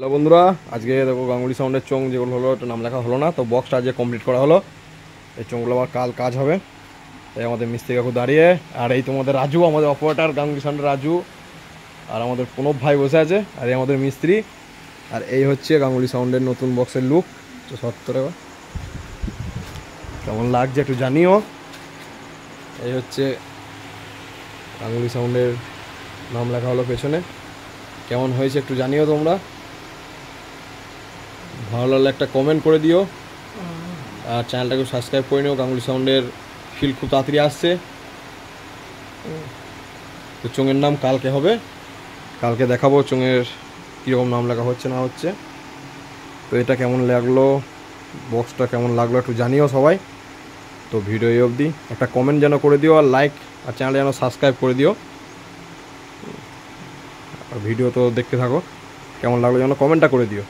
Hello বন্ধুরা, আজকে দেখো গাঙ্গুলি সাউন্ডের চোঙ যেগুলো হলো একটা নাম লেখা হলো না, তো বক্সটা আজকে কমপ্লিট করা হলো। এই চোঙগুলো আবার কাল কাজ হবে। এই আমাদের মিস্ত্রি কাকু দাঁড়িয়ে, আর এই তোমাদের রাজু, আমাদের অপারেটার গাঙ্গুলি সাউন্ডের রাজু, আর আমাদের প্রণব ভাই বসে আছে, আর এই আমাদের মিস্ত্রি। আর এই হচ্ছে গাঙ্গুলি সাউন্ডের নতুন বক্সের লুক। তো সত্তর কেমন লাগছে একটু জানিও। এই হচ্ছে গাঙ্গুলি সাউন্ডের নাম লেখা হলো পেছনে। কেমন হয়েছে একটু জানিও তোমরা। ভালো লাগলে একটা কমেন্ট করে দিও, আর চ্যানেলটাকে সাবস্ক্রাইব করে নিও। গাঙ্গুলি সাউন্ডের ফিল খুব তাড়াতাড়ি আসছে। তো চোঙের নাম কালকে হবে, কালকে দেখাবো চোঙের কীরকম নাম লেখা হচ্ছে না হচ্ছে। তো এটা কেমন লাগলো, বক্সটা কেমন লাগলো একটু জানিও সবাই। তো ভিডিও এই অবধি, একটা কমেন্ট যেন করে দিও, আর লাইক, আর চ্যানেল যেন সাবস্ক্রাইব করে দিও। আর ভিডিও তো দেখতে থাকো, কেমন লাগলো যেন কমেন্টটা করে দিও।